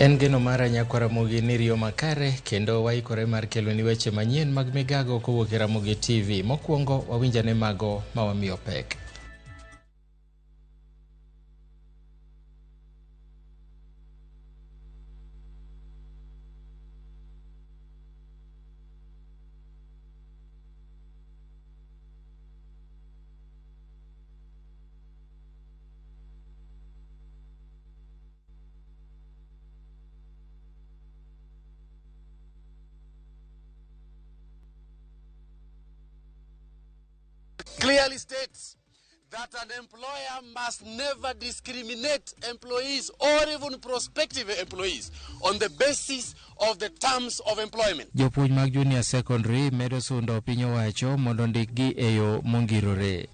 En geno mara Nyakaramogi ni riyo makare kendo waikore mar kelo ni weche manyien mag migago kowuok e Ramogi TV. Mokwongo wawinjane mago mawamiyo pek. Clearly states that an employer must never discriminate employees or even prospective employees on the basis of the terms of employment. Jopuonj mag junior secondary medo sundo piny owacho mondo ndikgi e yo mongirore.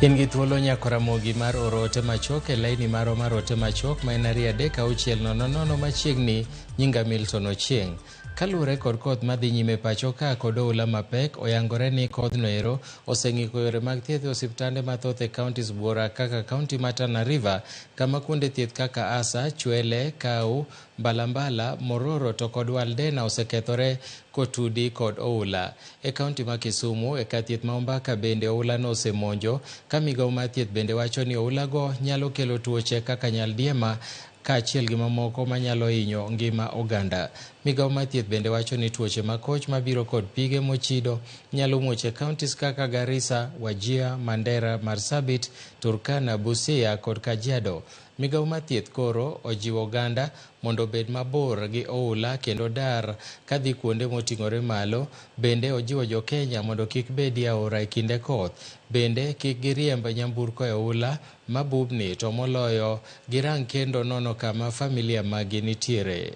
In gi thuolo Nyakaramogi mar oro ote machok e laini maro mar ote machok ma en 3-6-000 machiegni nyinga Milton Ochieng'. Kaluwore kod koth madhi nyime pacho ka kod oula mapek, oyangore ni kodhno ero oseng'iko yore mag thieth e osiptande mathoth e kauntis buora kaka kaunti ma Tana River, kama kuonde thieth kaka Asa, Chwele, Kau, Mbalambala, Mororo to kod Waldena osekethore kotudi kod oula. E kaunti ma Kisumu, e kar thieth ma Ombaka bende oula no osemonjo, ka migawo mar thieth bende wacho ni oulago nyalo kelo tuoche kaka nyaldiema kaachiel gi mamoko manyalo hinyo ngima oganda. Migawo mar thieth bende wacho ni tuoche makoch mabiro kod pige mochido nyalo muoche kauntis kaka Garissa, Wajir, Mandera, Marsabit, Turkana, Busia kod Kajiado. Migawo mar thieth koro ojiwo oganda mondo obed mabor gi oula kendo dar kadhi kuonde moting'ore malo. Bende ojiwo jo Kenya mondo kik bedie aora e kinde koth. Bende kik giriemb nyamburko e oula mabubni, to moloyo girang kendo nono kama familia magi nitiere.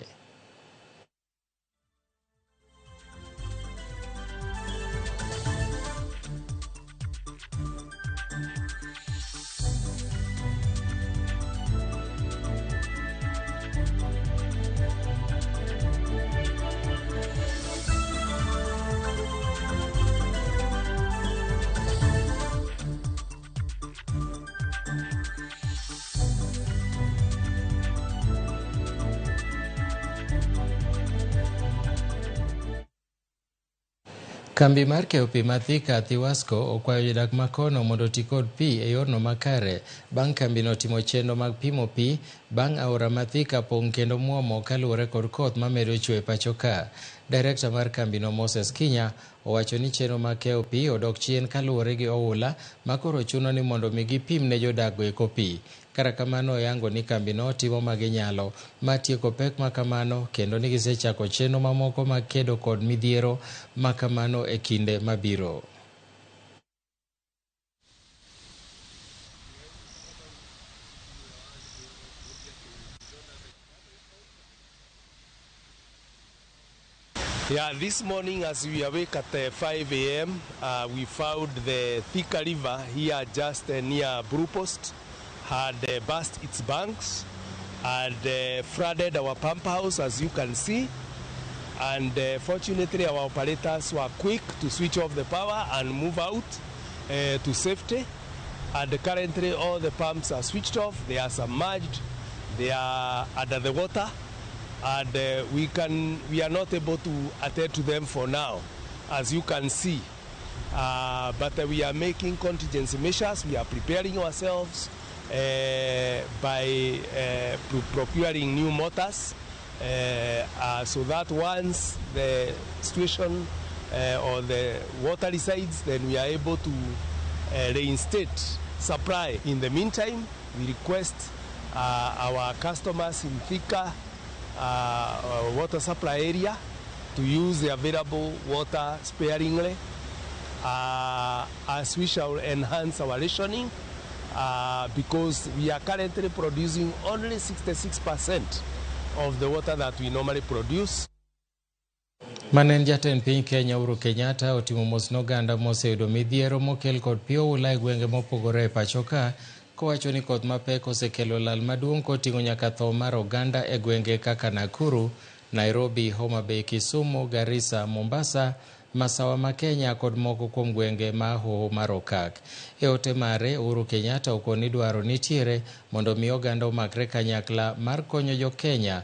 Kambi mar keyo pi ma Thika Thiwasco okwayo jodak ma kono mondo ti kod pi e yorno makare bang' kambino timo chenro mag pimo pi bang' aora ma Thika pong' kendo muomo kaluwore kod koth mamedo chwe e pacho ka. Direkta mar kambino Moses Kinya owacho ni chenro mag keyo pi odok chien kaluwore gi oula ma koro chuno ni mondo mi gipim ne jodak go eko pi. Kara kamano oyango ni kambino timo maginyalo ma tieko pek makamano kendo ni gisechako chenro mamoko mag kedo kod midhiero makamano e kinde mabiro. Yeah, this morning as we awake at 5 a.m., we found the Thika River here just near Brupost had burst its banks and flooded our pump house, as you can see. And fortunately, our operators were quick to switch off the power and move out to safety. And currently, all the pumps are switched off. They are submerged. They are under the water. And we are not able to attend to them for now, as you can see. But we are making contingency measures. We are preparing ourselves by procuring new motors so that once the situation or the water resides, then we are able to reinstate supply. In the meantime, we request our customers in Thika water supply area to use the available water sparingly as we shall enhance our rationing because we are currently producing only 66% of the water that we normally produce. Manen jatend piny Kenya Uhuru Kenyatta otimo mos n'oganda moseyudo midhiero mokel kod pi oula e gwenge mopogore e pacho ka, kowacho ni koth mapek osekelo lal maduong' koting'o nyaka tho mar oganda e gwenge kaka Nakuru, Nairobi, Homa Bay, Kisumu, Garissa, Mombasa, Masawa ma Kenya kod moko kuom gwenge ma hoho mar okak. E ote mare, Uhuru Kenyatta okoni dwaro nitiere mondo mi oganda omakre kanyakla mar konyo jo Kenya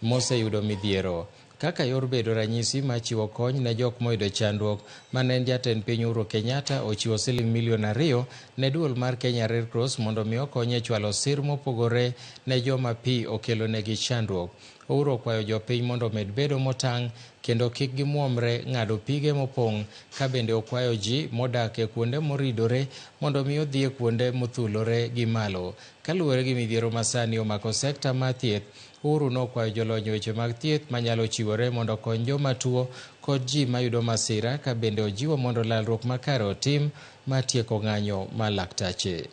moseyudo midhiero. Kaka yor bedo ranyisi machiwo kony ne jok moyudo chandruok, mane jatend piny Uhuru Kenyatta ochiwo siling milion 2 ne duol mar Kenya Red Cross mondo mi okonye chwalo sir mopogore ne joma pi okelo negi chandruok. Uhuru okwayo jopiny mondo med bedo motang' kendo kik gimuomre ng'ado pige mopong', ka bende okwayo ji modak e kuonde moridore mondo mi odhi e kuonde mothulore gi malo. Kaluwore gi midhiero masani omako sekta mar thieth, Uhuru nokwayo jolony weche mag thieth manyalo chiwore mondo okony joma tuo kod ji mayudo masira, ka bende ojiwo mondo lalruok makare otim mar tieko ng'anyo mar laktache.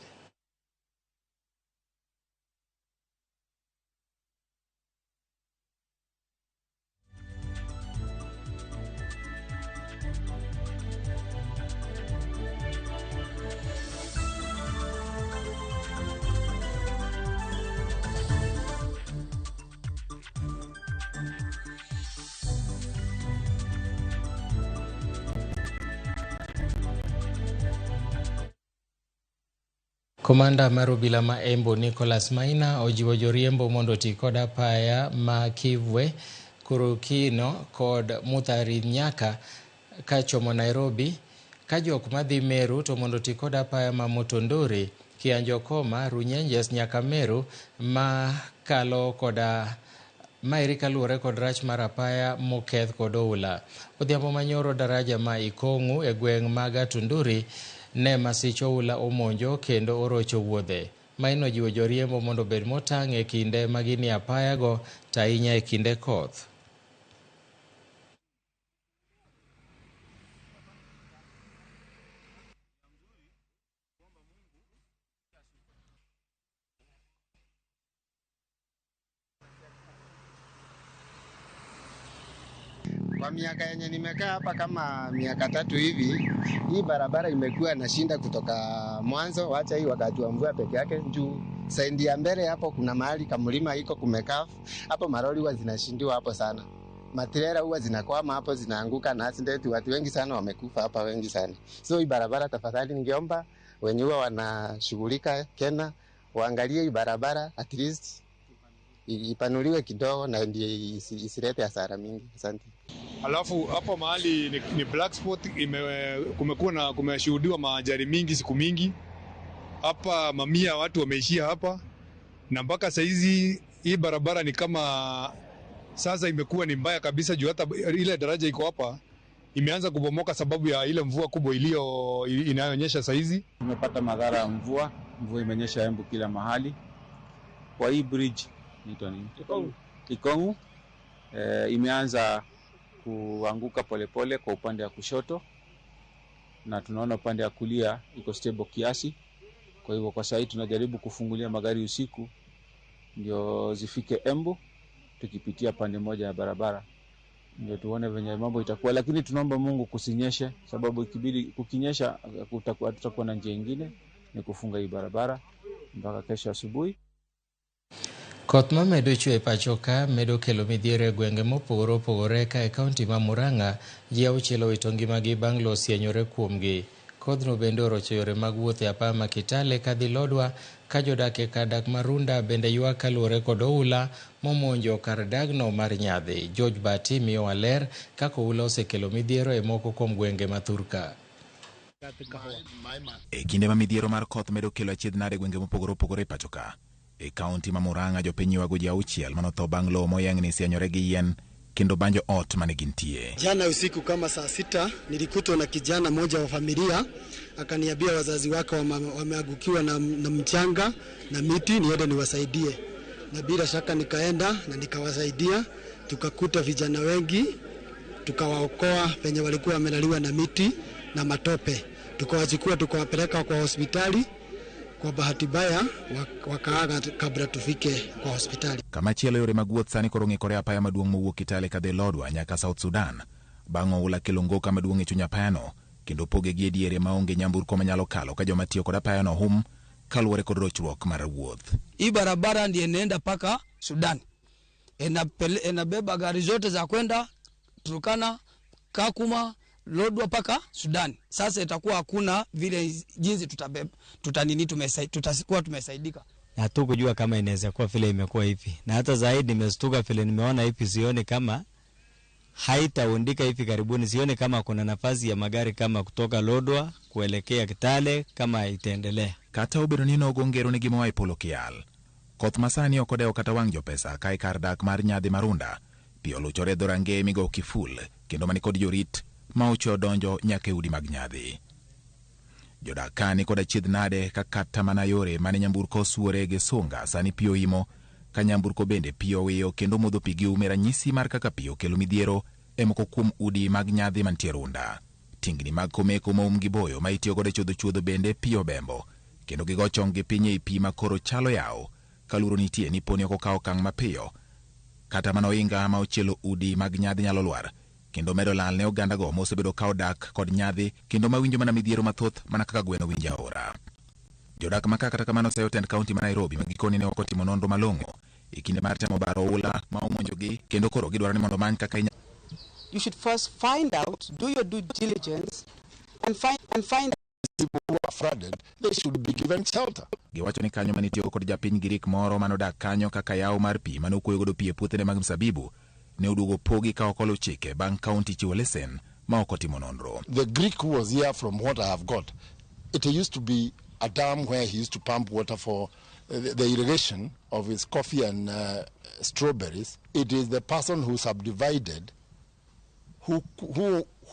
Komanda mar obila ma Embu Nicholas Maina ojiwo joriembo mondo ti kod apaya ma Kivwe, Kurukino kod Muthari nyaka kachomo Nairobi, ka jok madhi Meru to mondo ti kod apaya ma Mutunduri, Kianjokoma, Runyenjes nyaka Meru ma kalo koda maeri kaluwore kod rach mar apaya moketh kod oula. Odhiambo manyoro daraja ma Ikong'u e gweng' mag Atunduri ne masich oula omonjo kendo orocho wuodhe. Maino jiwo joriembo mondo bed motang' e kinde magini apaya go, to ahinya e kinde koth. Kwa miaka yenye nimekaa hapa kama miaka 3 hivi, hii barabara imekuwa na shinda kutoka mwanzo, wacha hii wakati wa mvua peke yake. Juu saindi ya mbele hapo kuna mahali kamlima iko kumekafu, hapo maroli huwa zinashindiwa hapo sana. Matrela huwa zinakwama hapo, zinaanguka na accident, watu wengi sana wamekufa hapa, wengi sana. So hii barabara tafadhali ningeomba wenye huwa wanashughulika Kenya waangalie hii barabara, at least ipanuliwe kidogo na ndio isilete hasara mingi. Asante. Alafu hapo mahali ni black spot, kumeshuhudiwa maajali mingi siku mingi. Hapa mamia watu wameishia hapa, na mpaka saizi hii barabara ni kama sasa imekuwa ni mbaya kabisa, juu hata ile daraja iko hapa imeanza kubomoka sababu ya ile mvua kubwa inayonyesha saizi. Tumepata madhara ya mvua imenyesha Embu kila mahali. Kwa hii bridge Ikong'u imeanza kuanguka polepole kwa upande wa kushoto, na tunaona upande wa kulia iko stable kiasi. Kwa hivyo kwa sasa tunajaribu kufungulia magari usiku ndio zifike Embu, tukipitia pande moja ya barabara ndio tuone venye mambo itakuwa, lakini tunaomba Mungu kusinyeshe, sababu ikibidi kukinyesha tutakuwa na njia nyingine ni kufunga hii barabara mpaka kesho asubuhi. Koth ma medo chwe pacho ka medo kelo midhiero e gwenge mopogore opogore ka e kaunti ma Murang'a, ji 6 owito ngimagi bang' lo osienyore kuomgi. Kodhno bende orocho yore mag wuoth e apaya ma Kitale kadhi Lodwar, ka jodak e kadak ma Runda bende ywak kaluwore kod oula momonjo kar dagno mar Nyadhi. George Bati miyowa ler kaka oula osekelo midhiero e moko kuom gwenge ma Thurka. E kinde ma midhiero mar koth medo kelo achiedhnade gwenge mopogore opogore pacho ka, e kaunti ma Murang'a jopiny ywago ji 6 manotho bang' lowo moyang'ni sienyore gi yien kendo banjo ot mane gintie. Jana usiku kama saa 6 nilikutwa na kijana mmoja wa familia, akaniambia wazazi wake wameangukiwa na mchanga na miti, niende niwasaidie. Na bila shaka nikaenda na nikawasaidia, tukakuta vijana wengi, tukawaokoa penye walikuwa wamelaliwa na miti na matope. Tukawachukua tukawapeleka kwa hospitali. Kwa bahati mbaya wakaaga kabla tufike kwa hospitali. Kama chielo yore mag wuoth sani koro ng'ikore apaya maduong' mowuok Kitale kadhi Lodwar nyaka South Sudan, bang' oula kelo ngoka maduong' e chuny apayano, kendo poge gi diere maonge nyamburko manyalo kalo ka joma tiyo kod apayano hum kaluwore kod rochruok mar wuoth. Hii barabara ndiye inaenda paka Sudan. Inabeba gari zote za kwenda Turkana, Kakuma, Lodwar paka Sudan. Sasa itakuwa hakuna vile jinsi tutakuwa tumesaidika. Na tu kujua kama inaweza kuwa vile imekuwa hivi. Na hata zaidi nimestuka vile nimeona hivi, sioni kama haitaundika hivi karibuni. Sioni kama kuna nafasi ya magari kama kutoka Lodwar kuelekea Kitale kama itaendelea. Kata obedo ni nogongero ni gima waipolo kial. Koth masani okodeo kata wang' jopesa kai kar dak mar nyadhi marunda. Pio luchore dhorange migo kiful kendo mani kod jorit ma ucho donjo nyake udi mag nyadhi. Jodak kani kod achiedh nade ka kata mana yore mane nyamburko suore ge songa sani pio imo ka nyamburko bende pio wiyo kendo modho pigi ume ranyisi mar kaka pio kelo midhiero e moko kuom udi mag nyadhi mantie runda. Tingni mag komeko maum gi boyo ma itiyo gode chuodho bende pio bembo kendo gigo chong gi piny ei pi ma koro chalo yao kaluro nitie ni poni oko kao kang' mapiyo kata mana oinga ma ochielo udi mag nyadhi nyalo lwar kendo medo lal ne oganda go mosebedo kao dak kod nyadhi kendo mawinjo mana midhiero mathoth mana kaka gweno winjo aora. Jodak maka kata kamano sayo tend kaunti ma Nairobi magikoni ne okotimo nonro malong'o e kinde mar temo baro oula ma omonjogi kendo koro gidwaro ni mondo many kaka You should first find out, do your due diligence, and find people who are flooded, they should be given shelter. Giwacho ni kanyo manitiyo kod japiny Girik moro manodak kanyo kaka yawo mar pi manokuoyo godo pi e puothene mag msabibu ne oduogo pogi ka okolo chike bang' kaunti chiwo lesen ma okotimo nonro. The Greek who was here, from what I have got, it used to be a dam where he used to pump water for the irrigation of his coffee and strawberries. It is the person who subdivided, who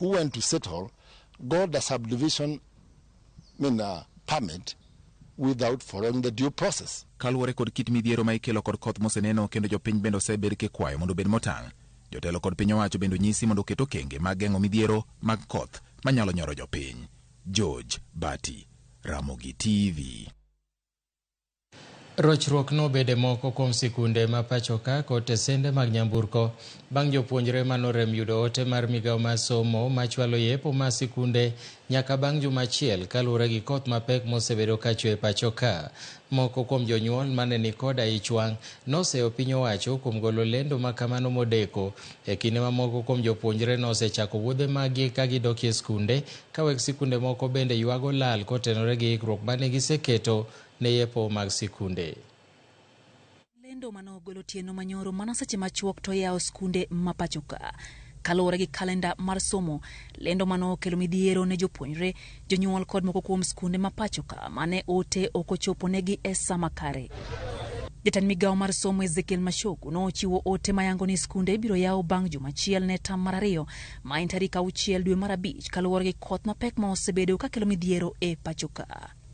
went to settle, got the subdivision permit without following the due process. Kaluwore kod kit midhiero ma ikelo kod koth moseneno kendo jopiny bende osebed kikwayo mondo obed motang'. Jotelo kod piny owacho bende nyisi mondo oket okenge mag geng'o midhiero mag koth manyalo nyoro jopiny. George Bati, Ramogi TV. Rochruok nobede moko kuom sikunde ma pachoka kod tesende mag nyamburko bang' jopuonjre manorem yudo ote mar migao mar somo machwalo yepo ma sikunde nyaka bang' juma achiel kaluwore gi koth mapek mosebedo kachwe pachoka. Moko kuom jonyuol mane ni koda ich wang' noseyo piny owacho kuom golo lendo makamano modeko e kinde ma moko kuom jopuonjre nosechako wuodhe magi ka gidok e skunde ka weg sikunde moko bende ywago lal kotenore gi ikruok mane giseketo ne yepo mag sikunde. Lendo manogolo tieno manyoro mana seche machuok to yawo skunde mapachoka. Kaluwore gi kalenda mar somo, lendo manokelo midhiero ne jopuonjre, jonyuol kod moko kuom skunde mapachoka mane ote okochopo negi e sama kare. Jatend migao mar somo Ezekiel Mashoku nochiwo ote mayango ni skunde biro yawo bang' juma achiel ne tam mar ariyo ma en tarik 6 dwe mar abich kaluwore gi koth mapek ma osebedo ka kelo midhiero e pachoka.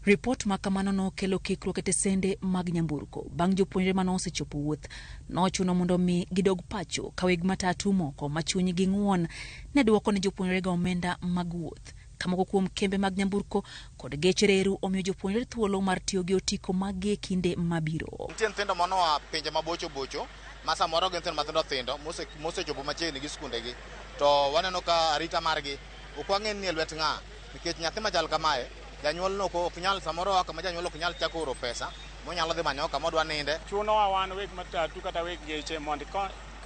Report makamano no kelo kikruok e tesende mag nyamburko bang' jopuonjre mano osechopo wuoth nochuno mondo mi gidog pacho ka weg matatu moko machunyi gi ng'won ne duoko ne jopuonjre ga omenda mag wuoth. Kamoko kuom kembe mag nyamburko kod geche reru omiyo jopuonjre thuolo mar tiyo gi otiko mag kinde mabiro. Nitie nyithindo mano a pinje mabocho bocho ma samoro gin nyithindo thindo mosechopo machiegni gi skunde gi to waneno ka arita margi ok wang'en ni lwet ng'a nikech nyathi machal kamae janyuol no ok nyal samoro kama janyuol ok nyal chako oro pesa monyalo dhi manyo kama odwa ninde. Chuno wan weg matatu kata weg geche mondo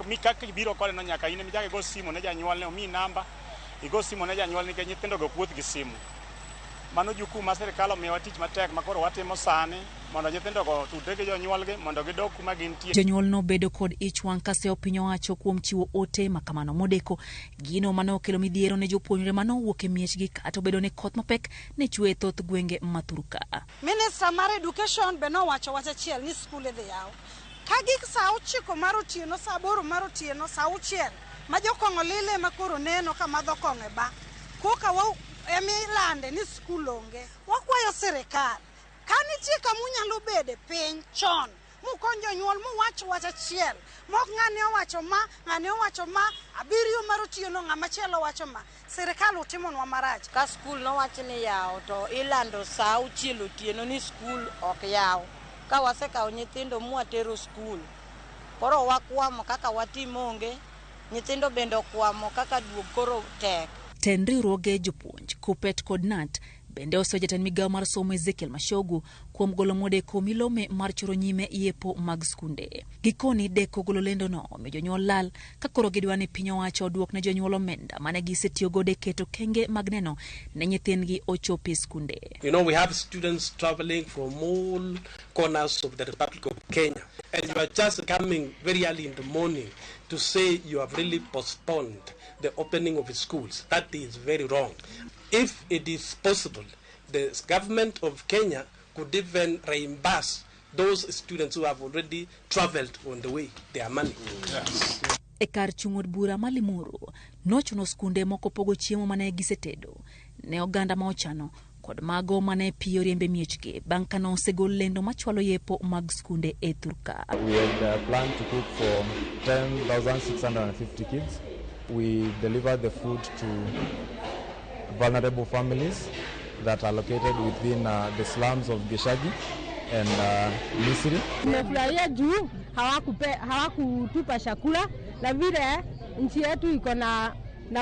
mi kaka biro kole no nyaka in mi jage go simu ne janyuol ne omi namba igo simu ne janyuol nikech nyithindo go puoth gi simu. Mano jukumu ma sirkal omiyowa tich matek makoro watimo sani mondo nyithindo go tudre gi jonyuolgi mondo gidog kuma gintie. Jonyuol no bedo kod ich wang' ka seyo piny owacho kuom chiwo ote makamano modeko gino mano okelo midhiero ne jopuonjre mano wuok e miechgi kata obedo ne koth mapek ne chwe thoth gwenge mathuruka. Minister mar Education be nowacho wach achiel ni skul dhi yaw ka gik saa 9 mar otieno saa 8 mar otieno saa 6 ma jokong'o lile makoro neno ka madho kong'e ba koka emilande ni skul onge. Wakwayo sirikal kanitie kamunyalo bede piny chon mukon jonyuol muwach wach achiel mok ng'ane owacho ma ng'ane owacho ma 7 mar otieno ng'ama chielo wacho ma sirikal utimonwa marach. Ka skul nowacho ni yawo to ilando saa 6 otieno ni skul ok yaw ka wasekawo nyithindo mwatero skul koro wakwamo kaka watimo onge nyithindo bende okwamo kaka duog koro tek. Tend riwruoge jopuonj Kupet kod Nat Bende oseyo jatend migawo mar somo Ezekiel Mashogu kuom golo modeko milome mar choro nyime yepo mag skunde. Gikoni deko golo lendo no omiyo jonyuol lal ka koro gidwa ni piny owacho oduok ne jonyuol omenda mane gisetiyo godo keto kenge mag neno ne nyithindgi ochopi skunde. You know, we have students traveling from all corners of the Republic of Kenya, and you are just coming very early in the morning to say you have really postponed the opening of schools. That is very wrong. If it is possible, the government of Kenya could even reimburse those students who have already traveled on the way their money. Yes. E kar chung'od bura ma Limuru, nochuno skunde moko pogo chiemo mane gisetedo ne oganda ma ochano kod mago mane piyo riembe miechgi bang' ka osegol lendo machwalo yepo mag skunde e Thurka. We had planned to cook for 10,650 kids. We delivered the food to vulnerable families that are located within the slums of Geshagi and Misri. Tumefurahia juu hawakutupa chakula na vile nchi yetu iko na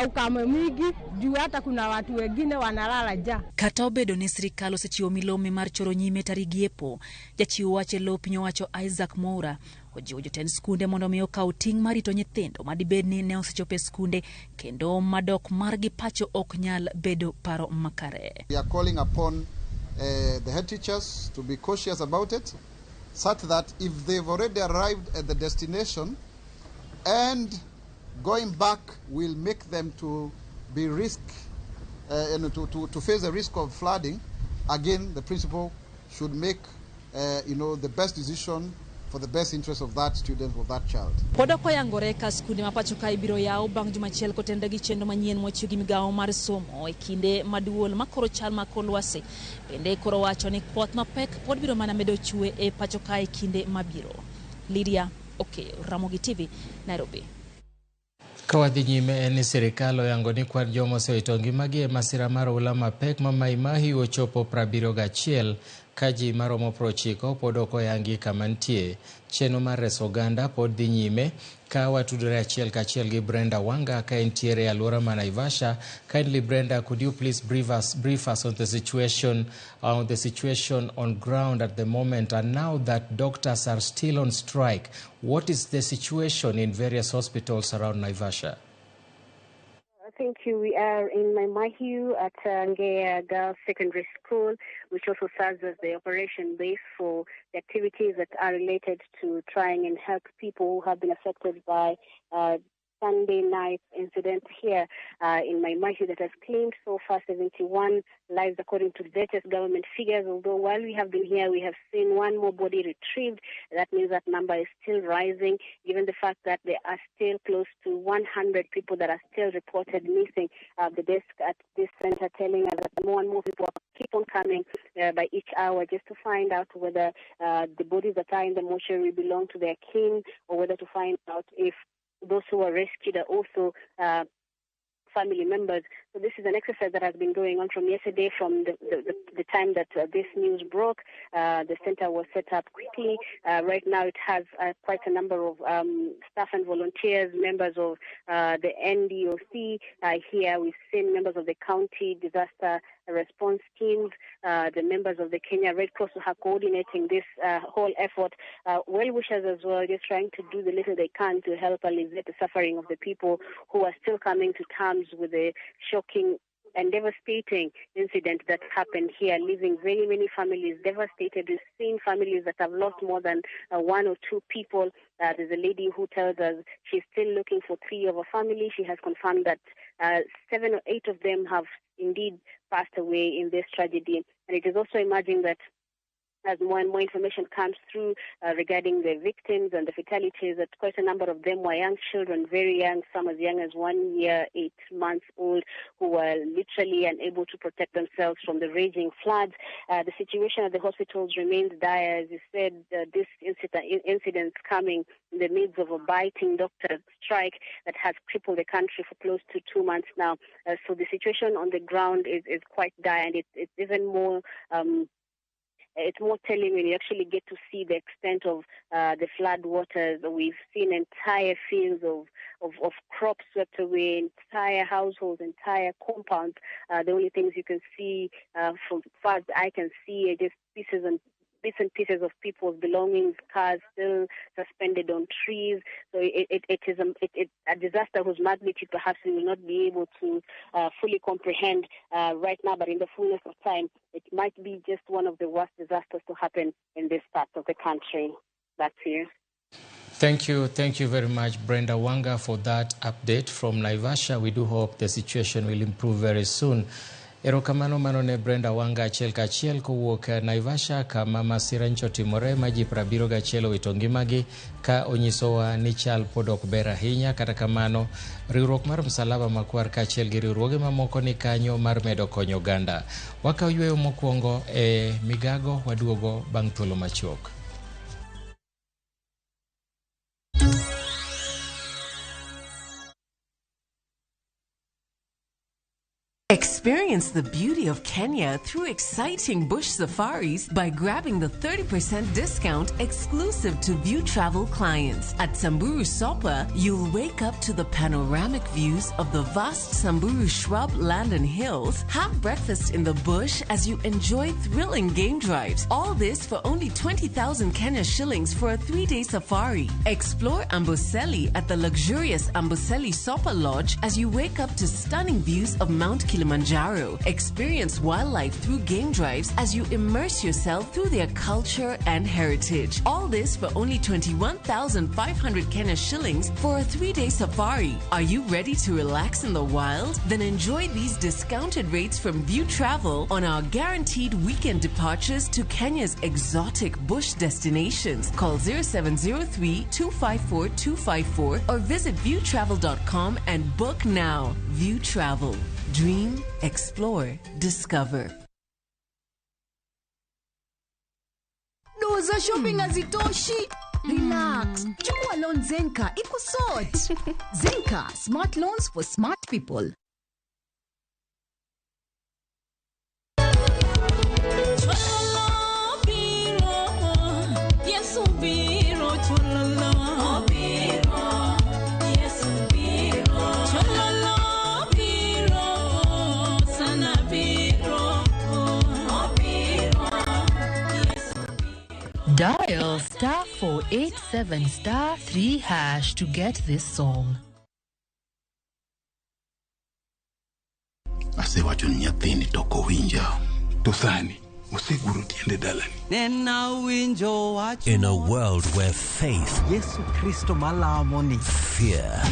ukame mwingi juu hata kuna watu wengine wanalala njaa. Kata obedo ni sirikal osechiwo milome mar choro nyime tarigi yepo, jachiwo wach e lo piny owacho Isaac Moura ojiwo jotend skunde mondo mi okaw ting' mar rito nyithindo madibed ni ne osechopo e skunde kendo madok margi pacho ok nyal bedo paro makare. We are calling upon the head teachers to be cautious about it, such that if they've already arrived at the destination and going back will make them to be to face the risk of flooding. Again, the principal should make the best decision for the best interest of that student or that child. Pod ok oyangore ka skunde mapacho ka ibiro yaw bang' juma achiel kotenda gi chenro manyien mochiw gi migawo mar somo e kinde maduol makoro chal ma kor lwasi. Bende koro wacho ni koth mapek pod biro mana medo chue e pacho ka e kinde mabiro. Lydia Ramogi TV, Nairobi. Kawadhi nyime en ni sirikal oyango ni kwan joma osewito ngimagi e masira mar oula mapek ma Mai Mahiu ochopo 71 ka ji maromo 90 pod ok oyangi kama nitie. Chenro mar reso oganda pod dhi nyime ka watudore achiel kachiel gi Brenda Wanga ka entiere e alwora ma Naivasha. Kindly Brenda, could you please brief us on the situation on ground at the moment, and now that doctors are still on strike, what is the situation in various hospitals around Naivasha? Thank you. We are in Mai Mahiu at Ngea Girls Secondary School, which also serves as the operation base for the activities that are related to trying and help people who have been affected by Sunday night incident here in Mai Mahiu that has claimed so far 71 lives according to the latest government figures. Although while we have been here, we have seen one more body retrieved. That means that number is still rising, given the fact that there are still close to 100 people that are still reported missing. The desk at this center telling us that more and more people keep on coming by each hour just to find out whether the bodies that are in the mortuary belong to their kin, or whether to find out if those who were rescued are also family members. So this is an exercise that has been going on from yesterday, from the time that this news broke. The center was set up quickly. Right now it has quite a number of staff and volunteers, members of the NDOC. Here we've seen members of the county disaster response teams, the members of the Kenya Red Cross who are coordinating this whole effort. Well-wishers as well, just trying to do the little they can to help alleviate the suffering of the people who are still coming to terms with the shocking and devastating incident that happened here, leaving very many families devastated. We've seen families that have lost more than 1 or 2 people. There's a lady who tells us she's still looking for 3 of her family. She has confirmed that 7 or 8 of them have indeed passed away in this tragedy. And it is also emerging that as more and more information comes through regarding the victims and the fatalities, that quite a number of them were young children, very young, some as young as 1 year, 8 months old, who were literally unable to protect themselves from the raging floods. The situation at the hospitals remains dire. As you said, this incident coming in the midst of a biting doctor strike that has crippled the country for close to 2 months now. So the situation on the ground is quite dire, and it's even more it's more telling when you actually get to see the extent of the flood waters. We've seen entire fields of crops swept away, entire households, entire compounds. The only things you can see from far as I can see are just bits and pieces of people's belongings, cars still suspended on trees. So it is a disaster whose magnitude perhaps we will not be able to fully comprehend right now, but in the fullness of time, it might be just one of the worst disasters to happen in this part of the country. Back to you. Thank you very much, Brenda Wanga, for that update from Naivasha. We do hope the situation will improve very soon. Erokamano manone Brenda Wanga achiel kachiel kowuok Naivasha kama masira timore ma ji 70 wito ngimagi ka onyisowa ni chal pod ok ber ahinya. Kata kamano riwruok mar Msalaba Makwar kachiel gi riwruoge mamoko ni kanyo mar medo konyo oganda. Wakaw yweyo mokwongo migago waduogo bang' thuolo machuok. Experience the beauty of Kenya through exciting bush safaris by grabbing the 30% discount exclusive to View Travel clients. At Samburu Sopa, you'll wake up to the panoramic views of the vast Samburu shrub land and hills, have breakfast in the bush as you enjoy thrilling game drives. All this for only 20,000 Kenya shillings for a 3-day safari. Explore Amboseli at the luxurious Amboseli Sopa Lodge as you wake up to stunning views of Mount Kilimanjaro. Experience wildlife through game drives as you immerse yourself through their culture and heritage. All this for only 21,500 Kenya shillings for a 3-day safari. Are you ready to relax in the wild? Then enjoy these discounted rates from View Travel on our guaranteed weekend departures to Kenya's exotic bush destinations. Call 0703-254-254 or visit viewtravel.com and book now. View Travel. Dream, explore, discover. Doza shopping hazitoshi. Relax. Chukua loan Zenka ikusort. Zenka, smart loans for smart people. Dial *487*3# to get this song. Ase wacho nyathini toko winja. To thani, oseguro tiende dalani. In a world where faith, fear,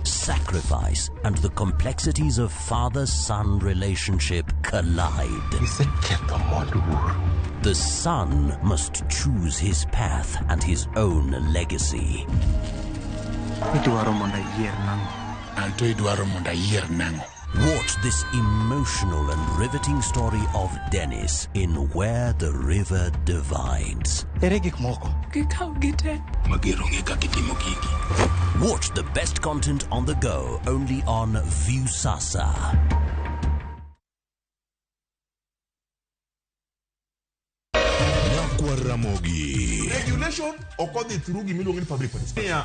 sacrifice, and the complexities of father-son relationship collide. The son must choose his path and his own legacy. Watch this emotional and riveting story of Dennis in Where the River Divides. Watch the best content on the go only on Viusasa. Ramogi. Regulation okodi through gimiluongo ni public participation.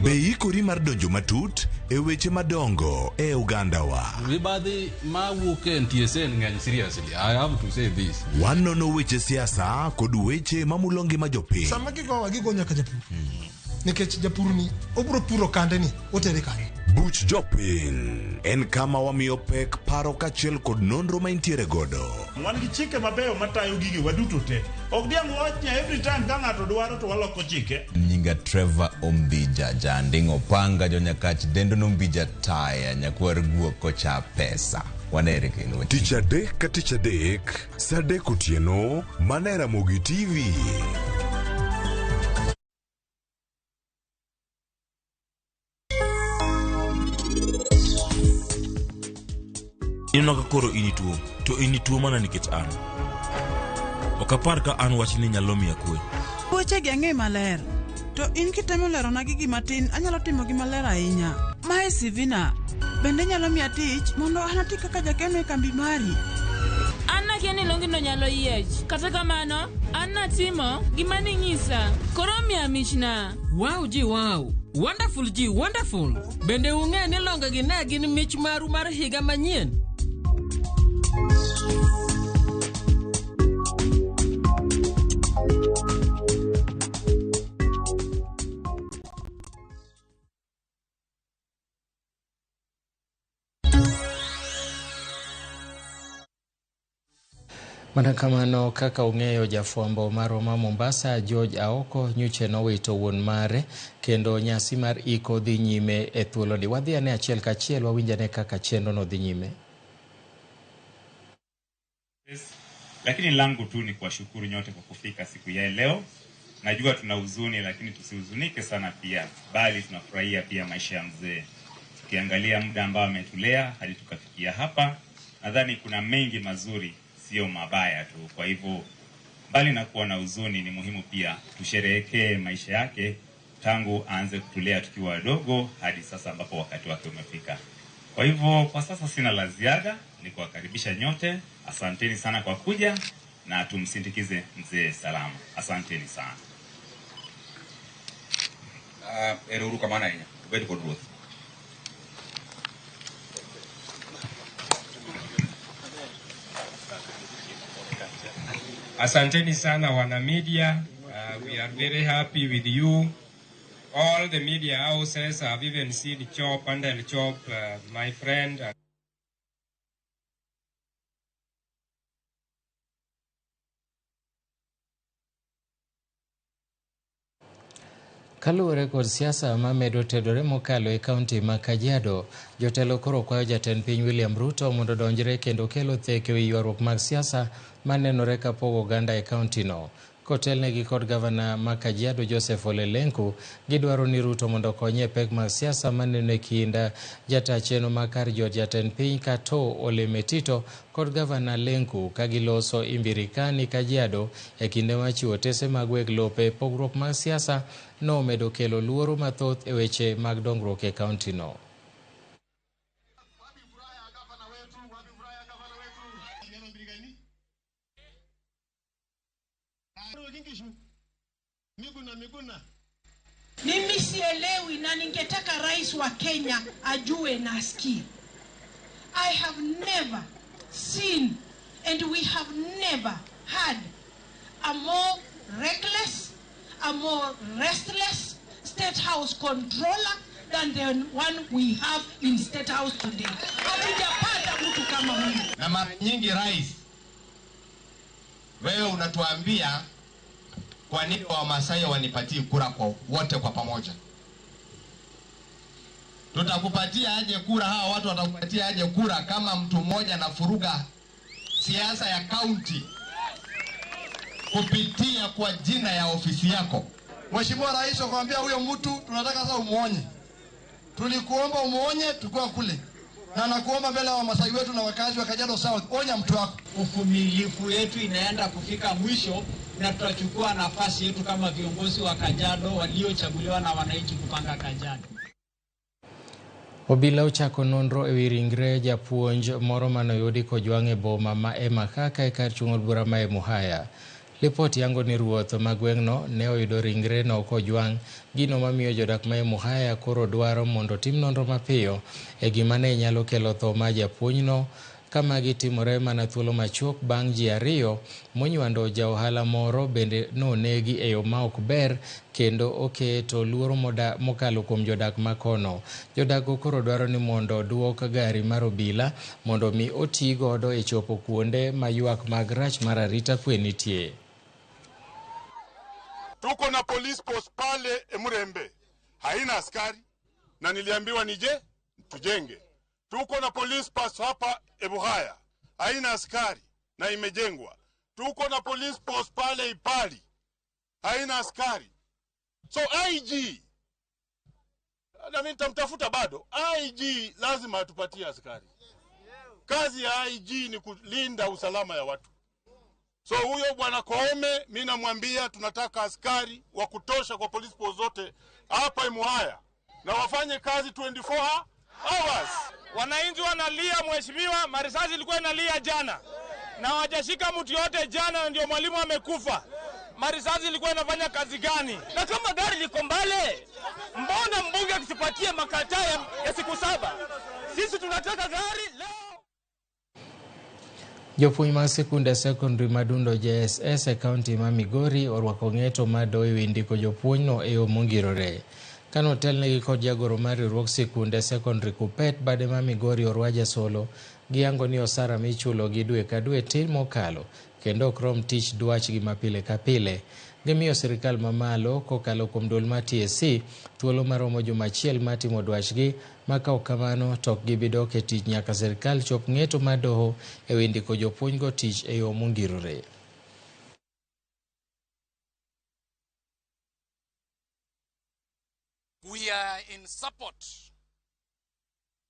Be ikori mar donjo matut e weche madongo e Uganda wa. Ribadhi ma wuke NTSN ng'eny seriously. I have to say this. Wanono weche siasa kod weche mamulongi ma jopiny. Sama gigo nyaka japur. Nikech japur ni obro puro kande ni otere kare. Buch jopiny en kama wamiyo pek paro kachiel kod nonro ma intiere godo. Wan gi chike mabeyo matayo gigi waduto te. Ok diang' wachnya every time ka ng'ato dwaro to waloko chike. Nyinga Trevor Ombija jandingo panga jonyakach dendo nombija taya nyakwar guoko cha pesa. Wanere kendo. Tich adek ka tich adek, sa adek otieno, mana Ramogi TV. Inoka koro inituo, to inituo mana nikech an. Okapar ka an wach ni nyalomi ya kwe. Weche geng'e maler. To in kitemo lero na gigi matin, anyalo timo gi maler ahinya. Mae Sivina, bende nyalo miya tich mondo an ati kaka jakeno e kambi mari. Anna kia ni longi no nyalo yiech. Kata kamano, Anna timo gima ning'isa. Koro miya michna. Wow ji wow. Wonderful ji wonderful. Bende ung'e ni longa gi ne gin mich maru mar higa manyien. Mana kamano kaka ung'eyo jafwambo maroma Mombasa George Aoko nyocha nowito wuon mare kendo nyasi mar iko dhi nyime e thuolo ni. Wadhi ane achiel kachiel wawinjane kaka chenro no dhi nyime. Lakini langu tu ni kuwashukuru nyote kwa kufika siku ya leo. Najua tuna huzuni lakini tusihuzunike sana pia, bali tunafurahia pia maisha ya mzee. Tukiangalia muda ambao ametulea hadi tukafikia hapa, nadhani kuna mengi mazuri, sio mabaya tu. Kwa hivyo bali na kuwa na huzuni, ni muhimu pia tusherehekee maisha yake tangu aanze kutulea tukiwa wadogo hadi sasa ambapo wakati wake umefika. Kwa hivyo kwa sasa sina la ziada, ni kuwakaribisha nyote. Asanteni sana kwa kuja na tumsindikize mzee salama. Asanteni sana. Eruru kamana ina. Tubedi kwa Ruth. Asanteni sana wana media. We are very happy with you. All the media houses have even seen Chop, Pandel Chop, my friend. Kaluwore kod siasa ma medo tedore mokalo e kaunti ma Kajiado, jotelo koro kwayo jatend piny William Ruto mondo donjre kendo kelo thek ewi ywaruok mag siasa manenore kapogo oganda e kaunti no. Kotelnegi kod gavana ma Kajiado Joseph Ole Lenku, gidwaro ni Ruto mondo konye pek mag siasa maneno e kind jata cheno makar jatend piny Kato Ole Metito kod gavana Lenku kagiloso imbirikani Kajiado e kinde machiwo tese mag weg lope. Pogruok mag siasa no medo kelo luoro mathoth e weche mag dongruok e kaunti no. Mimi sielewi na ningetaka rais wa Kenya ajue na asikie. I have never seen and we have never had a more reckless, a more restless State House controller than the one we have in State House today. Hatujapata mtu kama huyu. Na mara nyingi rais, wewe unatuambia kwa nini Wamasai wanipatie kura kwa wote kwa pamoja? Tutakupatia aje kura, hawa watu watakupatia aje kura kama mtu mmoja na furuga siasa ya kaunti kupitia kwa jina ya ofisi yako? Mheshimiwa Rais akwambia huyo mtu tunataka sasa umuonye. Tulikuomba umuonye tukua kule. Na nakuomba mbele ya Wamasai wetu na wakazi wa Kajiado sawa, onya mtu wako. Uvumilivu yetu inaenda kufika mwisho na tutachukua nafasi yetu kama viongozi wa Kajiado waliochaguliwa na wananchi kupanga Kajiado. Obila ochako nonro ewi ringre japuonj moro manoyudi kojwang' e boma ma Makaka e kar chung' od bura ma Muhaya. Lipot yango ni ruoth ma gweng'no ne oyudo ringre no kojwang', gino mamiyo jodak ma Muhaya koro dwaro mondo tim nonro mapiyo e gima ne nyalo kelo tho ma japuonjno, kama gitimore mana thuolo machuok bang' ji ariyo monywando ja ohala moro bende nonegi e yo ma ok ber kendo oketo luoro mokalo kuom jodak makono. Jodak koro dwaro ni mondo duok gari mar obila mondo mi oti godo e chopo kuonde ma ywak mag rach mar arita kwe nitie. Tuko na police post pale Murembe, haina askari na niliambiwa nije tujenge. Tuko na police post hapa Ebuhaya, haina askari na imejengwa. Tuko na police post pale Ipali, haina askari. So IG, na mimi nitamtafuta bado, IG lazima atupatie askari. Kazi ya IG ni kulinda usalama ya watu. So huyo bwana Koome, mimi namwambia tunataka askari wa kutosha kwa police post zote hapa Ebuhaya na wafanye kazi 24 hours. Wananchi wanalia mheshimiwa, marisasi ilikuwa inalia jana. Na hawajashika mtu yote jana, ndio mwalimu amekufa. Marisasi ilikuwa inafanya kazi gani? Na kama gari liko mbele, mbona mbunge akisipatie makataa ya siku 7? Sisi tunataka gari leo. Jopuonj mag sikunde secondary madundo JSS e kaunti ma Migori orwako ng'eto mado ewi ndiko jopuonjno e yo mongirore. Kano otelnegi kod jagoro mar riwruog sikunde secondary Kuppet bade ma Migori Orwaja Solo giyango ni osara michulo gi dwe ka dwe tin mokalo kendo ok rom tich dwachgi mapile ka pile. Gimiyo sirikal mamalo kokalo kuom duol mar TSC thuolo maromo juma achiel matimo dwachgi, ma ka ok kamano to ok gibidok e tich nyaka sirikal chop ng'eto mar doho ewi ndiko jopuonjgo tich e yo mongirore. We are in support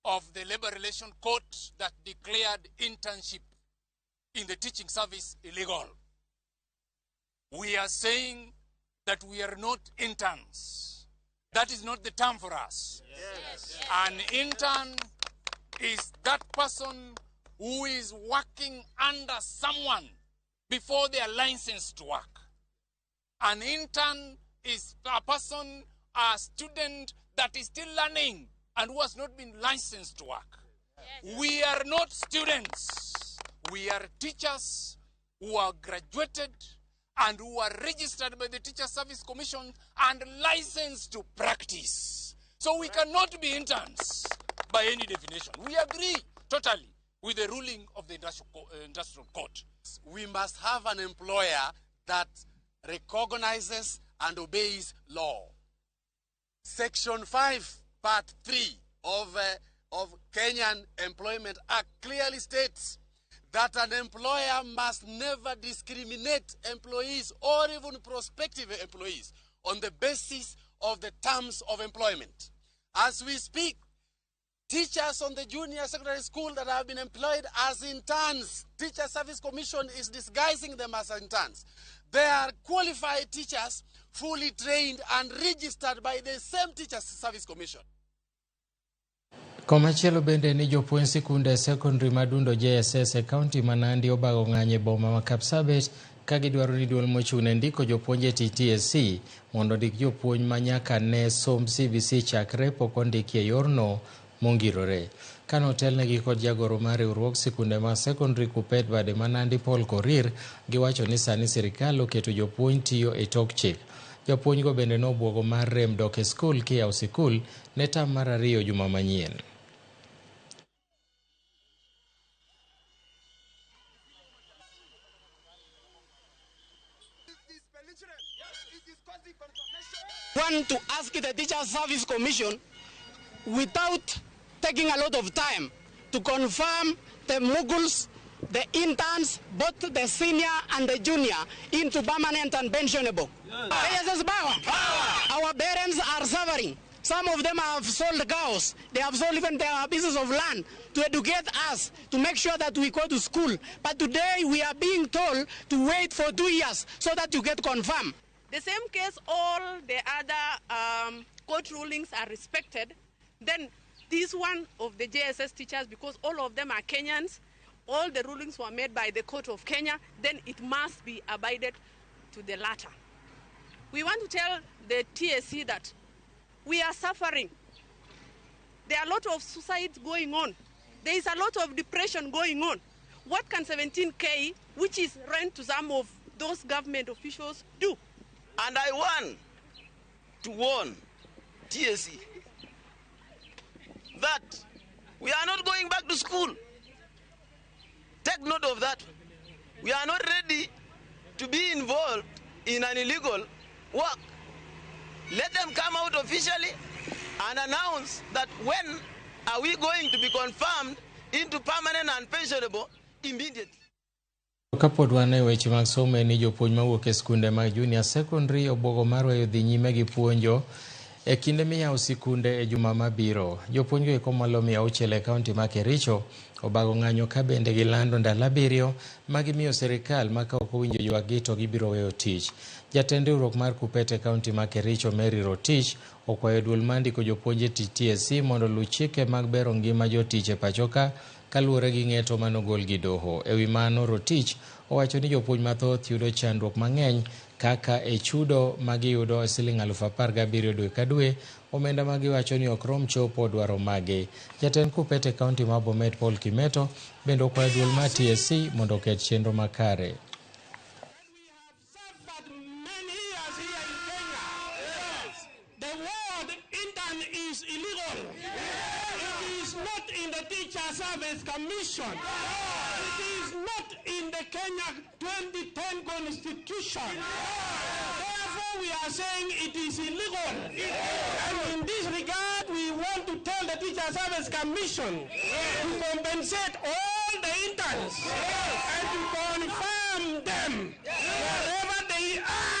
of the Labor Relations Court that declared internship in the teaching service illegal. We are saying that we are not interns. That is not the term for us. Yes. An intern is that person who is working under someone before they are licensed to work. An intern is a person, a student that is still learning and who has not been licensed to work. Yes. We are not students. We are teachers who are graduated and who are registered by the Teacher Service Commission and licensed to practice. So we cannot be interns by any definition. We agree totally with the ruling of the Industrial Court. We must have an employer that recognizes and obeys law. Section 5, Part 3 of Kenyan Employment Act clearly states that an employer must never discriminate employees or even prospective employees on the basis of the terms of employment. As we speak, teachers on the junior secondary school that have been employed as interns, Teacher Service Commission is disguising them as interns. They are qualified teachers, fully trained and registered by the same Teacher Service Commission. Komachielo bende ni jopuonj sikunde secondary madundo JSS e kaunti ma Nandi obago ng'anye boma ma Kapsabet ka gidwaro ni duol mochune ndiko jopuonje TSC mondo ondik jopuonj ma nyaka ne somb CBC chakre pok ondiki e yorno mongirore. Kano otelnegi kod jagoro mar riwruog sikunde ma secondary Kuppet bade ma Nandi Paul Korir giwacho ni sani sirikal oketo jopuonj tiyo e tok chik. Jopuonj go bende nobwogo mar rem dok e skul kiyawo sikul ne tam mar 2 juma manyien. Want to ask the Teacher Service Commission without taking a lot of time to confirm the moguls, the interns, both the senior and the junior, into permanent and pensionable. Yes. Our parents are suffering. Some of them have sold cows. They have sold even their pieces of land to educate us, to make sure that we go to school. But today we are being told to wait for 2 years so that you get confirmed. The same case, all the other court rulings are respected. Then this one of the JSS teachers, because all of them are Kenyans, all the rulings were made by the Court of Kenya, then it must be abided to the latter. We want to tell the TSC that we are suffering. There are a lot of suicides going on. There is a lot of depression going on. What can 17K, which is rent to some of those government officials, do? And I want to warn TSC that we are not going back to school. Take note of that. We are not ready to be involved in an illegal work. Let them come out officially and announce that when are we going to be confirmed into permanent and pensionable immediately. Kapod wane weche mag somo ni jopuonj mawuok e skunde mag junior secondary obwogo mar weyo dhi nyime gi puonjo E kinde miyawo sikunde e juma mabiro, jopuonjgo eko malo 600 e kaunti ma Kericho obago ng'anyo ka bende gilando ndalo 7 ma gimiyo sirikal ma ka ok owinjo ywakgi to gibiro weyo tich. Jatend riwruok mar KUPPET e kaunti ma Kericho, Mary Rotich, okwayo duol mandiko jopuonje TSC mondo luw chike mag bero ngima jotich e pachoka kaluwore gi ng'eto manogol gi doho. E wi mano, Rotich owacho ni jopuonj mathoth yudo chandruok mang'eny kaka e chudo magiyudo Sh17,000 dwe ka dwe, omenda magiwacho ni ok rom chopo dwaro mage. Jatend KUPPET e kaunti ma Bomet, Paul Kimeto, bende okwayo duol mar TSC mondo oket chenro makare. The word intern is illegal. It is not in the Teacher Service Commission. It is not in the Kenya 2010 Constitution. Therefore, we are saying it is illegal. And in this regard, we want to tell the Teacher Service Commission to compensate all the interns and to confirm them wherever they are.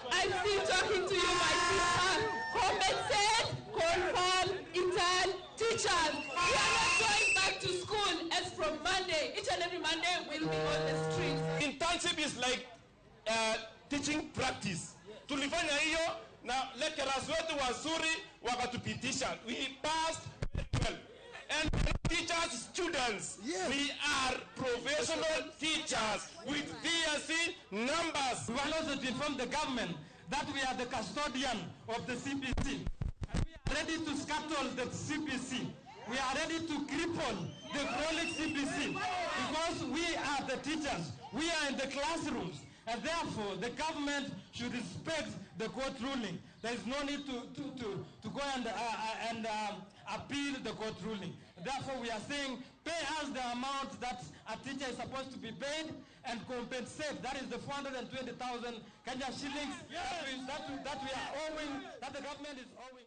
I'm still talking to you, my sister. Compensate, confirm, intern, teachers. We are not going back to school as from Monday. Each and every Monday we'll be on the streets. Internship is like teaching practice. Tulifanya hiyo na lecturers wetu wazuri wakatupitisha. We passed very well. And teachers, students, we are professional teachers with DSC numbers. We want also to inform the government that we are the custodian of the CPC. And we are ready to scuttle the CPC. We are ready to cripple the chronic CPC because we are the teachers. We are in the classrooms. And therefore, the government should respect the court ruling. There is no need to go and appeal the court ruling. Therefore, we are saying, pay us the amount that a teacher is supposed to be paid and compensate. That is the 420,000 Kenya shillings that we are owing, that the government is owing.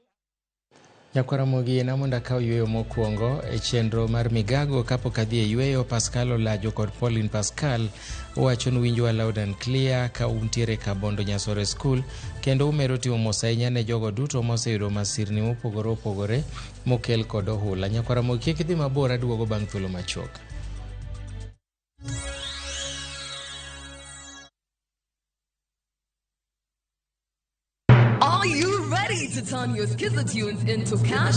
Nyakwaramogi namonda kao yueyo mokwongo e chenro mar migago kapok adhi e yueyo. Pascal Olajo kod Pauline Pascal owacho ni winjwa loud and clear ka untiere Kabondo Nyasore School kendo umero timo mos ahinya ne jogo duto moseyudo masirni mopogore opogore mokel kod ohula. Nyakwaramogi kik idhi mabor, aduogo bang' thuolo machuok. Are you ready to turn your Skizza-tunes into cash?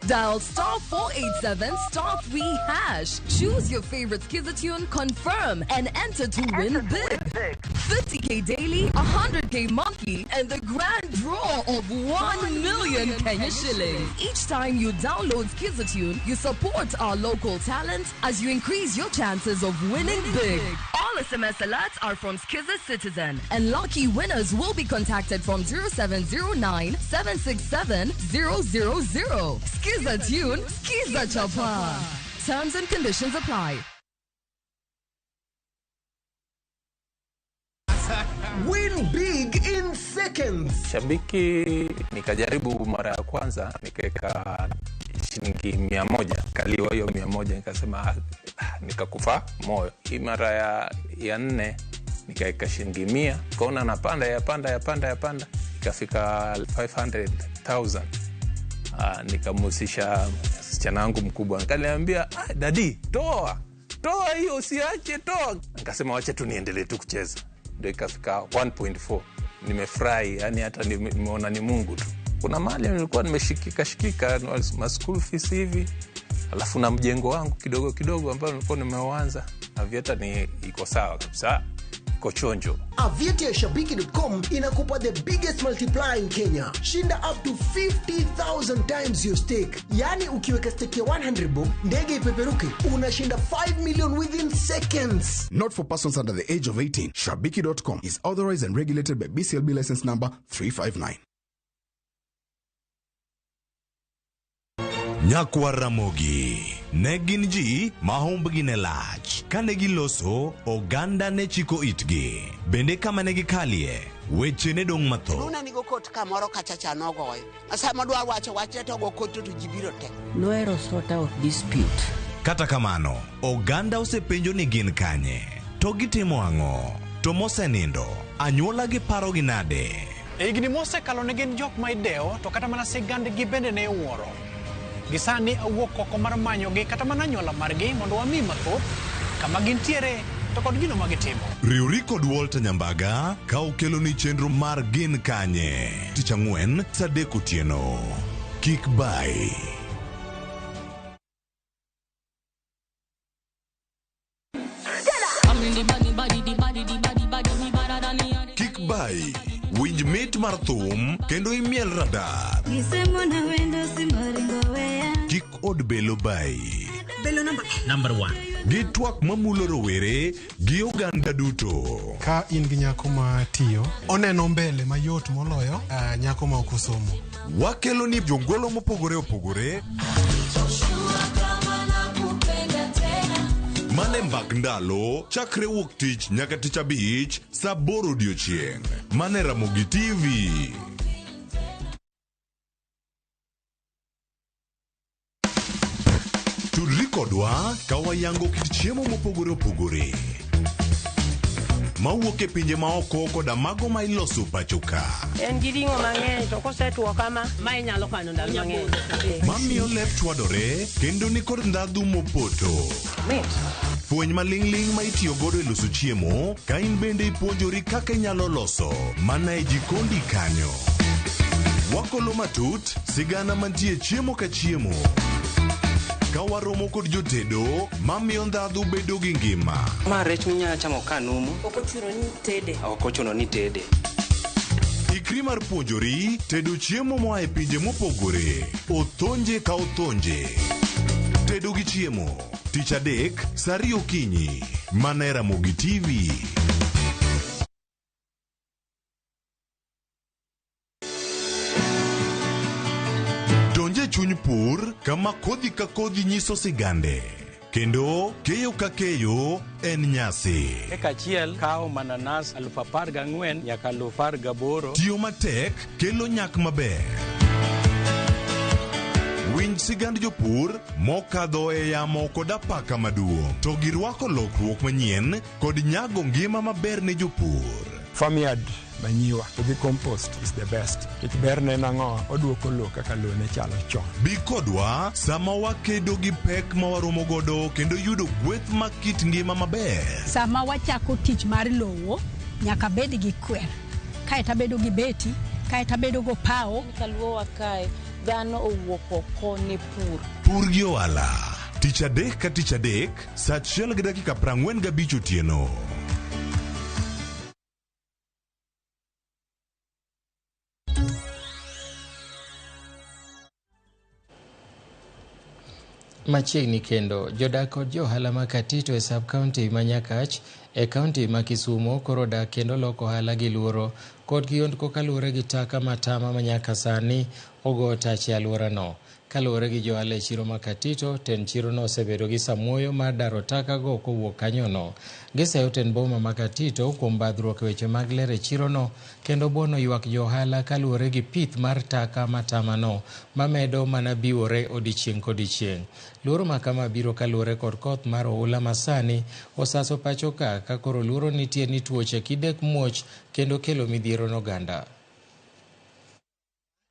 Dial *487*3#. Choose your favorite Skizza-tune, confirm, and enter to win big. 50K daily, 100K monthly, and the grand draw of 1 million Kenya shillings. Each time you download Skizza-tune, you support our local talent as you increase your chances of winning big. All SMS alerts are from Skizza Citizen, and lucky winners will be contacted from 0709 767 000. Skizza Tune, Skizza Chapa. Terms and conditions apply. Win big in seconds. Shabiki nikajaribu mara ya kwanza nikaweka shilingi 100, kaliwa hiyo 100, nikasema nikakufa moyo. Hii mara ya 4 nikaweka shilingi 100, kaona napanda yapanda ikafika 500,000. Nikamusisha msichana wangu mkubwa, nikaniambia dadi, toa hiyo, usiache, toa. Nikasema wacha tu niendelee tu kucheza. Ndio ikafika 1.4. Nimefurahi, yani hata nimeona ni Mungu tu. Kuna mali nilikuwa nimeshikika ma school fees hivi, alafu na mjengo wangu kidogo ambao nilikuwa nimeuanza, Avieta ni iko sawa kabisa, iko chonjo. Avieta ya Shabiki.com inakupa the biggest multiplier in Kenya. Shinda up to 50,000 times your stake. Yani ukiweka stake ya 100 bob, ndege ipeperuke, unashinda 5 million within seconds. Not for persons under the age of 18. Shabiki.com is authorized and regulated by BCLB license number 359. Nyakwaramogi negin ji mahombgi ne lach kanegi loso oganda ne chiko itgi bende kama negi kalie weche ne dong matho. Nuna nigo kot kamoro kachacha nogoyo. Asa modwa wache to go kot to jibiro te. Noero sort out dispute. Kata kamano oganda osepenjo ni gin kanye to gitimo ang'o. to mosenindo anyuola gi paro gi nade. Higni mosekalo ne gin jok ma idewo to kata mana sigandgi bende ne wuoro. Gisani awuok oko mar manyogi kata mana anyuola margi mondo wami mathoth kama gintiere to kod gino magitimo. Riwri kod Walter Nyambaga ka okelo ni chenro mar Gin Kanye. Tich Ang'wen saa 3 otieno. Kik bai. Kik bai. Winj mit mar thum kendo imiel radar. Kik od belo bai. Belo number 1. Gi twak mamulo rowere gi oganda duto. Ka in gi nyako ma tiyo, oneno mbele mayot moloyo nyako ma okusomo. Wakelo ni jongolo mopogore opogore. Mane mbak ndalo chakre wuok tich nyaka tich abich saa 8 odiochieng'. Mane Ramogi TV. Tudri kodwa ka wayango kit chiemo mopogore opogore mawuok e pinje maoko koda mago ma iloso pacho ka. En gi ring'o mang'eny to kosetuo kama ma inyalo kano ndalo mang'eny. Mamiyo lep chwadore kendo ni kod ndhadhu mopoto. Fueny maling'ling ma itiyo godo e loso chiemo ka in bende ipuonjori kaka inyalo loso mana e jikondi kanyo. Wakolo matut sigana mantie chiemo ka chiemo. Ka waromo kod jotedo mamiyo ndhadhu bedo gi ngima. Ma rech minyalo chamo kanumu. Ok ochuno ni tede. Ok ochuno ni tede. Ikri mar puonjori tedo chiemo moa e pinje mopogore. Othonje ka othonje. Tedo gi chiemo. Tich adek saa 2 okinyi. Mana Ramogi TV. Donje chuny pur kama kodhi ka kodhi nyiso sigande. Kendo keyo ka keyo en nyasi. Eka achiel kao mananas 14,000 nyaka 18,000. Tiyo matek kelo nyak maber. Winj sigand jopur mokadho e yamo kod apaka maduong'. To girwako lokruok manyien kod nyago ngima maber ne jopur. Farmyard manyiwa gi compost is the best. Kik berne nang'o oduoko lo kaka lo ne chalo chon. Bi kodwa sama wakedo gi pek ma waromo godo kendo yudo gweth ma kit ngima maber. Sama wachako tich mar lowo nyaka bed gi kwer. Kae tabedo gi beti, kae tabedo go pao. Kaluowa kae dhano owuok oko ne pur. Pur gi ohala. Tich adek ka tich adek saa 1:45 otieno. Machiegni kendo jodak kod johala ma Katito e sub-county ma Nyakach e kaunti ma Kisumo koro dak kendo loko ohala gi luoro kod kihondko kaluwore gi taka matama ma nyaka sani ogo tach e alworano. Kaluwore gi johala e chiro ma Katito, tend chirono osebedo gi samuoyo mar daro taka go kowuok kanyono. Giseyo tend boma ma Katito kuom badhruok weche mag ler e chirono kendo bono ywak johala kaluwore gi pith mar taka matamano mamedo mana biwore odiochieng' kodiochieng'. Luoro ma kama biro kaluwore kod koth mar oula masani osaso pacho ka koro luoro nitie ni tuoche kidek muoch kendo kelo midhiero n'oganda.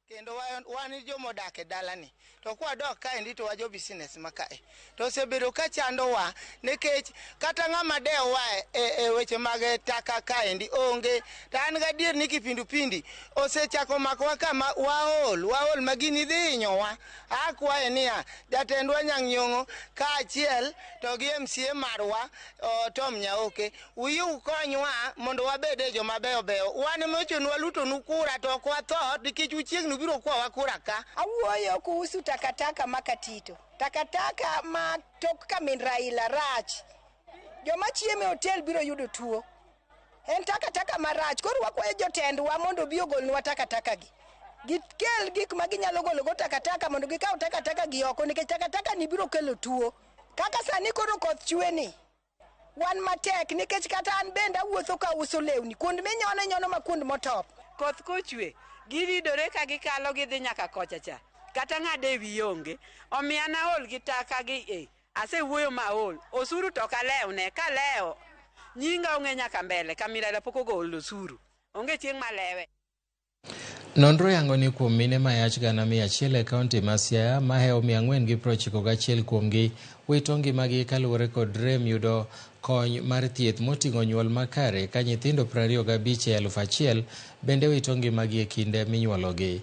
Kendo wan jomodak e dalani to kwadok kaendi to wajo business makae to osebedo ka chandowa nikech kata ng'ama dewa e weche mag taka kaendi onge. To an gadier ni kipindupindi osechako makowa kama waol magini dhi hinyowa. Akwaye niya jatendwa Nyang' Nyong'o kaachiel to gi MCA marwa Tom Nyaoke uyu konywa mondo wabede joma beyo beyo. Wan mochonwa lutonu kura to ok watho nikech uchiegni biro kwawa kura ka. Awuoyo kuhusu takataka ma Katito. Takataka ma tok ka min Raila rach. Joma chiemo e hotel biro yudo tuo. En takataka marach. Koro wakwayo jotendwa mondo obi ogolnwa takataka gi. Gikel gik ma ginyalo golo go takataka mondo gikaw takataka gi oko nikech takataka ni biro kelo tuo. Kaka sani koro koth chwe ni. Wan matek nikech kata an benda wuotho ka uso lewni. Kuond minyono ma kuond motop. Koth kochwe giridore ka gikalo gidhi nyaka kochacha. Kata ng'ade wi onge. Omiya na ol gi taka gi asewuoyo ma ol. Osuru to kaleo ne kaleo. nyinga onge nyaka mbele kamira la poko golo suru onge chieng malewe. Nonro yango ni kuom mine mayach 100 e kaunti ma Siaya maheo 491 kuomgi wito ngimagi kaluwore kod rem yudo kony mar thieth moting'o nyuol makare ka nyithindo 25,000 bende wito ngimagi e kinde minyuologi.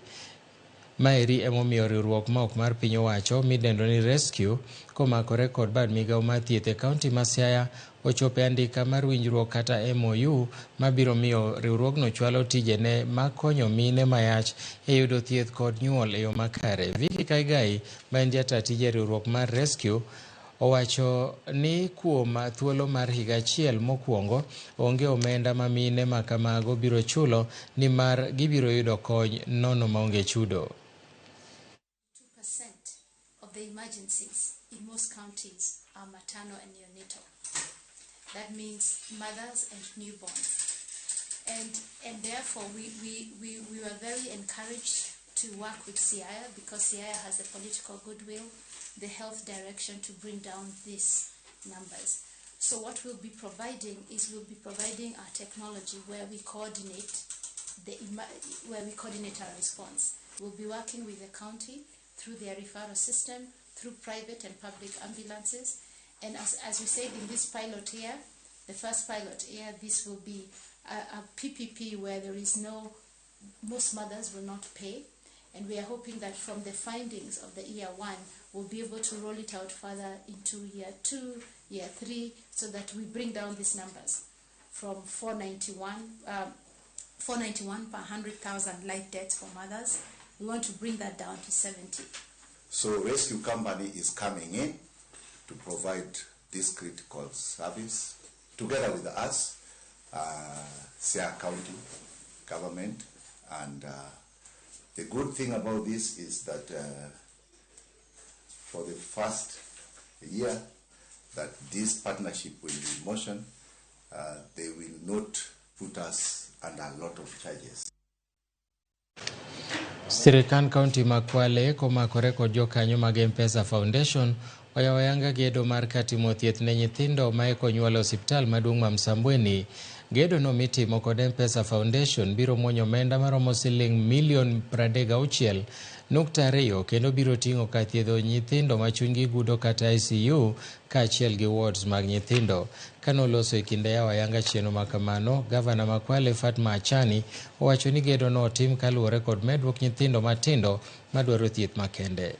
Maeri emomiyo riwruok ma ok mar piny owacho midendo ni Rescue komakore kod bad migawo mar thieth e kaunti ma Siaya ochope andika mar winjruok kata MOU mabiro miyo riwruogno chwalo tijene makonyo mine mayach e yudo thieth kod nyuol e yo makare. Vicky Kaigai ma en jata tije riwruok mar Rescue owacho ni kuom thuolo mar higa achiel mokwongo onge omenda ma mine ma kamago biro chulo ni mar gibiro yudo kony nono maonge chudo. 2% of the emergencies in most counties are maternal and neonatal. That means mothers and newborns. And therefore we were very encouraged to work with Siaya because Siaya has the political goodwill, the health direction to bring down these numbers. So what we'll be providing is we'll be providing our technology where we coordinate our response. We'll be working with the county through their referral system, through private and public ambulances. And as we said in this pilot year, the first pilot year, this will be a PPP where there is most mothers will not pay. And we are hoping that from the findings of the year 1, we'll be able to roll it out further into year 2, year 3, so that we bring down these numbers from 491 per 100,000 live deaths for mothers. We want to bring that down to 70. So Rescue Company is coming in to provide this critical service together with us, Siaya County government, and the good thing about this is that for the first year that this partnership will be in motion, they will not put us under a lot of charges. Sirikal kaunti ma Kwale komakore kod jokanyo mag M-Pesa Foundation oyawayanga gedo mar katimo thieth ne nyithindo ma eko nyuol osiptal maduong' ma Msambweni. Gedo no mitimo kod M-Pesa Foundation biro mwonyo omenda maromo $36.2 kendo biro ting'o ka thiedho nyithindo ma chunygi gudo kata ICU kaachiel gi wards mag nyithindo. Kanoloso e kinde yawayanga chieno makamano, gavana ma Kwale Fatma Achani owacho ni gedo no otim kaluwore kod medruok nyithindo matindo madwaro thieth makende.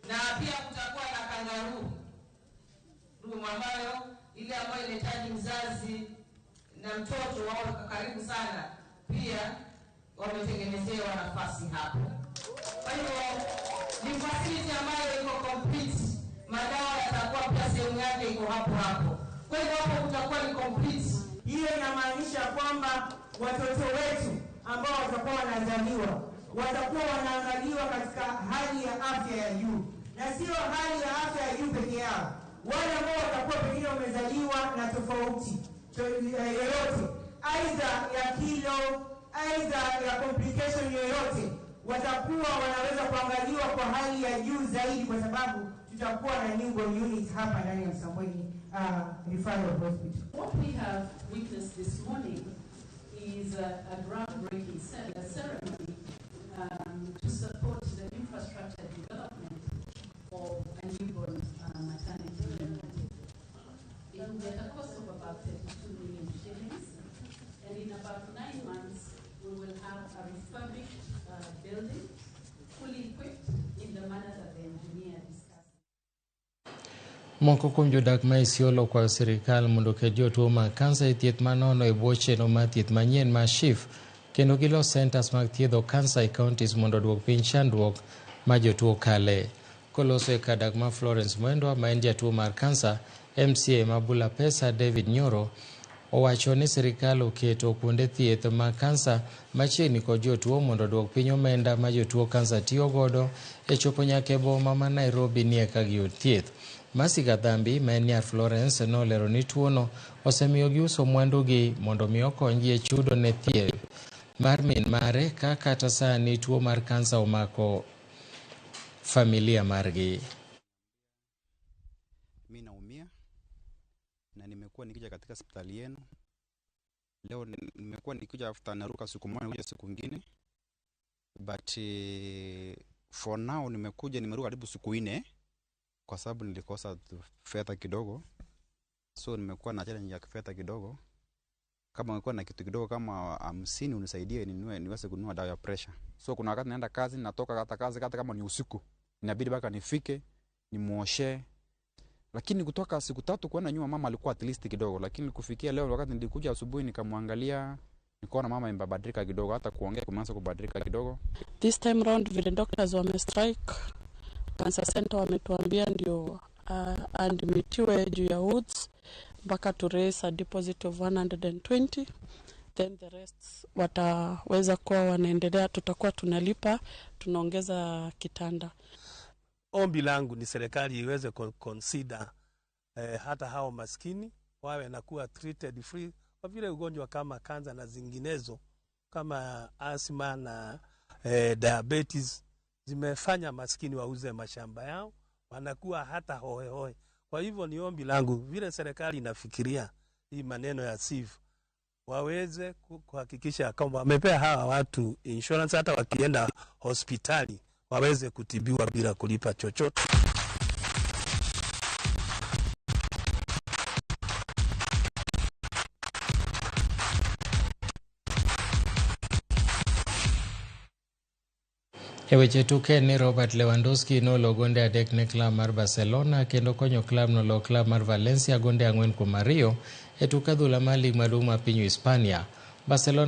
Na pia kutakuwa na kangaroo room ambayo ile ambayo inahitaji mzazi na mtoto wao karibu sana, pia wametengenezewa nafasi hapo. Kwa hiyo ni facility ambayo iko complete, madawa yatakuwa pia sehemu yake iko hapo hapo. Kwa hiyo hapo kutakuwa ni complete. Hiyo inamaanisha kwamba watoto wetu ambao watakuwa wanazaliwa watakuwa wanaangaliwa katika hali ya afya ya juu, na sio hali ya afya ya juu peke yao. Wale ambao watakuwa pengine wamezaliwa na tofauti yoyote, aidha ya kilo, aidha ya complication yoyote, watakuwa wanaweza kuangaliwa kwa hali ya juu zaidi, kwa sababu tutakuwa na newborn unit hapa ndani ya Msambweni Referral Hospital. What we have witnessed this morning is a groundbreaking ceremony to support the infrastructure development of a newborn maternity unit. It will be at a cost of about 32 million shillings, and in about 9 months we will have a refurbished building, fully equipped in the manner that the engineer discussed. Moko kuom jodak ma Isiolo kwa sirikal mondo ket jotuo mag kansa e thieth manono e bwo chenro mar thieth manyien mar SHIF kendo gilos centers mag thiedho kansa e counties mondo duok piny chandruok ma jotuo kale. Koloso e kadak ma Florence Mwendwa ma en jatuo mar kansa, MCA ma Bulapesa David Nyoro owacho ni sirikal oketo kuonde thieth ma kansa machiegni kod jotuo mondo duok piny omenda ma jotuo kansa tiyo godo e chopo nyaka e boma ma Nairobi ni eka giyud thieth. Masi Gadhambi ma en nyar Florence nolero ni tuono osemiyo giuso mwandugi mondo mi okonygi e chudo ne thieth mar min mare ka kata sani tuo mar kansa omako familia margi. Mina nimekuwa nikija katika hospitali yenu. Leo nimekuwa nikija after naruka siku moja kuja siku nyingine. But for now nimeruka karibu siku 4 kwa sababu nilikosa fedha kidogo. So nimekuwa na challenge ya fedha kidogo. Kama ungekuwa na kitu kidogo kama 50 unisaidie niweze kununua dawa ya pressure. So kuna wakati naenda kazi, natoka hata kazi hata kama ni usiku, inabidi baka nifike nimuoshe. Lakini kutoka siku 3 kuona nyuma mama alikuwa at least kidogo, lakini kufikia leo wakati nilikuja asubuhi nikamwangalia, nikaona mama imebadilika kidogo, hata kuongea kumeanza kubadilika kidogo. This time round vile doctors wame strike, Cancer Center wametuambia ndio admitiwe juu ya Woods mpaka to raise a deposit of 120, then the rest wataweza kuwa wanaendelea, tutakuwa tunalipa, tunaongeza kitanda. Ombi langu ni serikali iweze consider hata hao maskini wawe na kuwa treated free kwa vile ugonjwa kama kanza na zinginezo kama asthma na diabetes zimefanya maskini wauze mashamba yao, wanakuwa hata hohehoe. Kwa hivyo ni ombi langu vile serikali inafikiria hii maneno ya SIF waweze kuhakikisha kwamba wamepea hawa watu insurance, hata wakienda hospitali waweze kutibiwa bila kulipa chochote. Eweche tuke ni Robert Lewandowski nolo gonde adek ne klab mar Barcelona kendo konyo klab nolo klab mar Valencia gonde 4-2 e tuke adhula mar lig maduong' mar piny Hispania. Barcelona